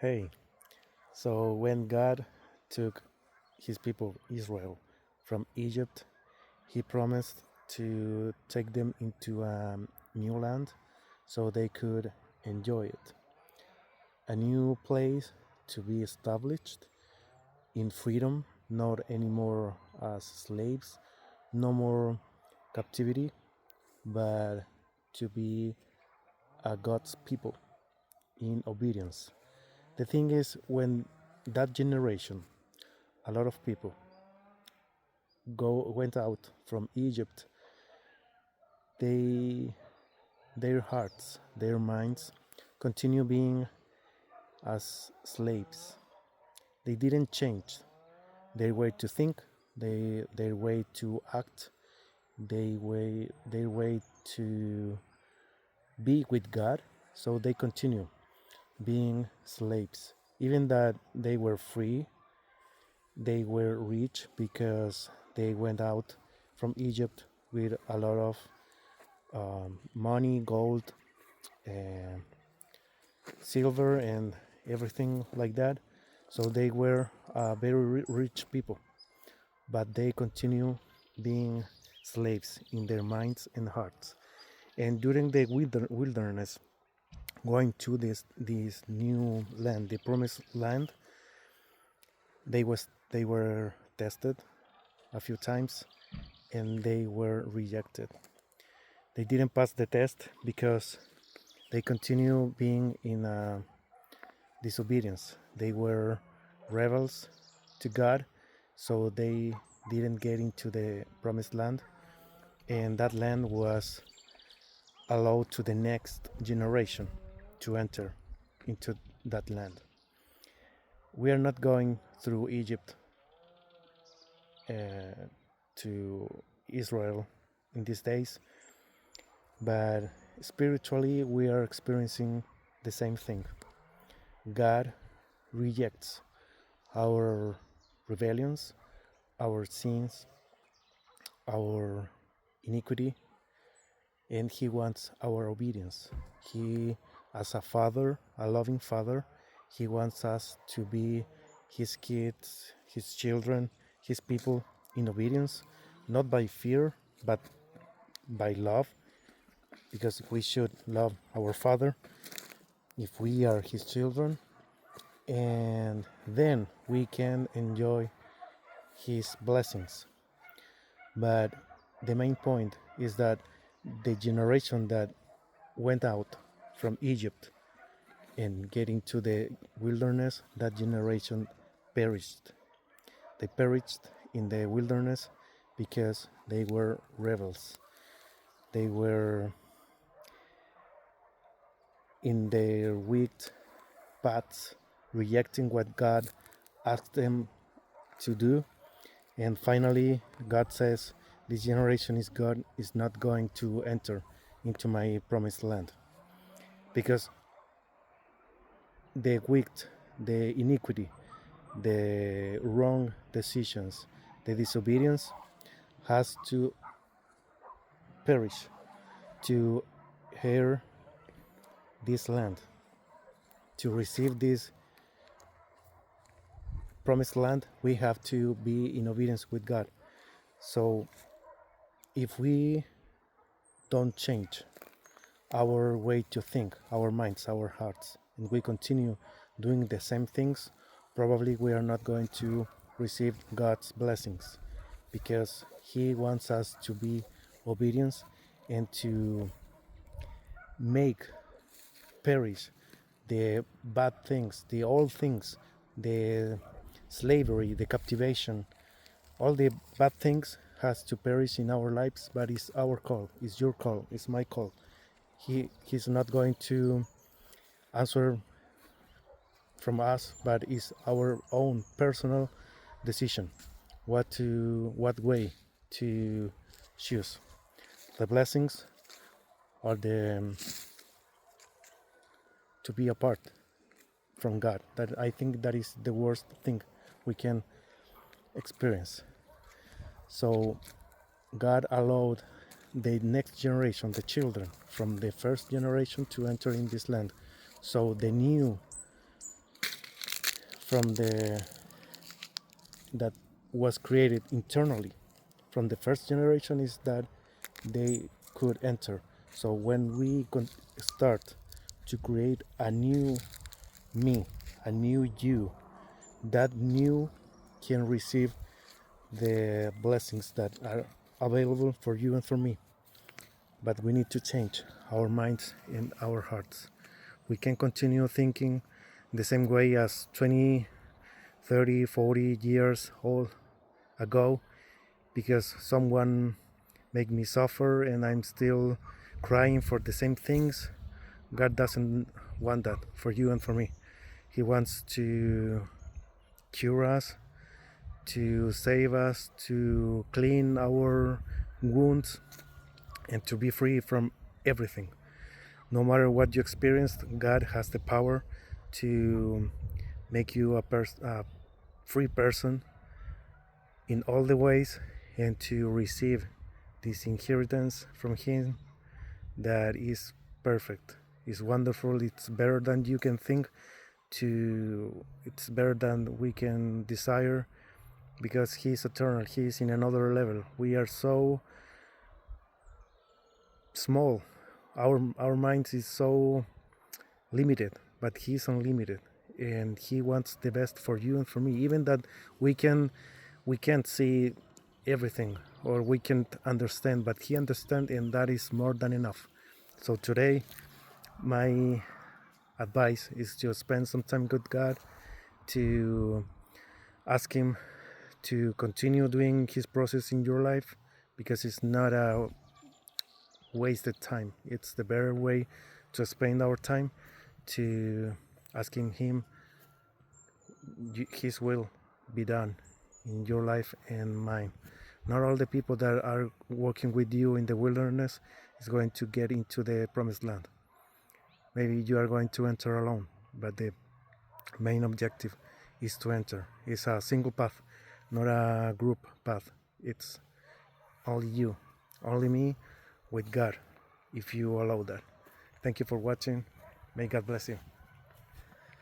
Hey, so when God took his people, Israel, from Egypt, he promised to take them into a new land so they could enjoy it. A new place to be established in freedom, not anymore as slaves, no more captivity, but to be a God's people in obedience. The thing is, when that generation, a lot of people went out from Egypt, they their hearts, their minds continue being as slaves. They didn't change their way to think, their way to act, their way to be with God. So they continue being slaves. Even that they were free, they were rich because they went out from Egypt with a lot of money, gold, and silver, and everything like that. So they were very rich people, but they continue being slaves in their minds and hearts. And during the wilderness, going to this new land, the promised land, they were tested a few times, and they were rejected. They didn't pass the test because they continue being in disobedience. They were rebels to God, so they didn't get into the promised land, and that land was allowed to the next generation to enter into that land. We are not going through Egypt to Israel in these days, but spiritually we are experiencing the same thing. God rejects our rebellions, our sins, our iniquity, and He wants our obedience. He, as a father, a loving father, He wants us to be His kids, His children, His people in obedience, not by fear, but by love, because we should love our Father if we are His children, and then we can enjoy His blessings. But the main point is that the generation that went out from Egypt and get into the wilderness, that generation perished. They perished in the wilderness because they were rebels. They were in their wicked paths, rejecting what God asked them to do. And finally, God says, this generation is not going to enter into my promised land. Because the wicked, the iniquity, the wrong decisions, the disobedience has to perish to hear this land, to receive this promised land. We have to be in obedience with God. So if we don't change our way to think, our minds, our hearts, and we continue doing the same things, probably we are not going to receive God's blessings, because He wants us to be obedient and to make perish the bad things, the old things, the slavery, the captivation, all the bad things has to perish in our lives. But it's our call, it's your call, it's my call. He's not going to answer from us, but it's our own personal decision what way to choose. The blessings are the to be apart from God. That I think that is the worst thing we can experience. So God allowed the next generation, the children from the first generation, to enter in this land. So the new from the that was created internally from the first generation is that they could enter. So when we start to create a new me, a new you, that new can receive the blessings that are available for you and for me. But we need to change our minds and our hearts. We can continue thinking the same way as 20, 30, 40 years old ago because someone made me suffer and I'm still crying for the same things. God doesn't want that for you and for me. He wants to cure us, to save us, to clean our wounds, and to be free from everything. No matter what you experienced, God has the power to make you a free person in all the ways and to receive this inheritance from Him that is perfect, is wonderful, it's better than you can think, it's better than we can desire because He is eternal, He is in another level. We are so small, our minds is so limited, but He's unlimited and He wants the best for you and for me, even that we can't see everything or we can't understand, but He understands and that is more than enough. So today my advice is to spend some time with God, to ask Him to continue doing His process in your life because it's not a wasted time, it's the better way to spend our time, to asking Him His will be done in your life and mine. Not all the people that are working with you in the wilderness is going to get into the promised land. Maybe you are going to enter alone, but the main objective is to enter. It's a single path, not a group path. It's only you, only me with God, if you allow that. Thank you for watching. May God bless you.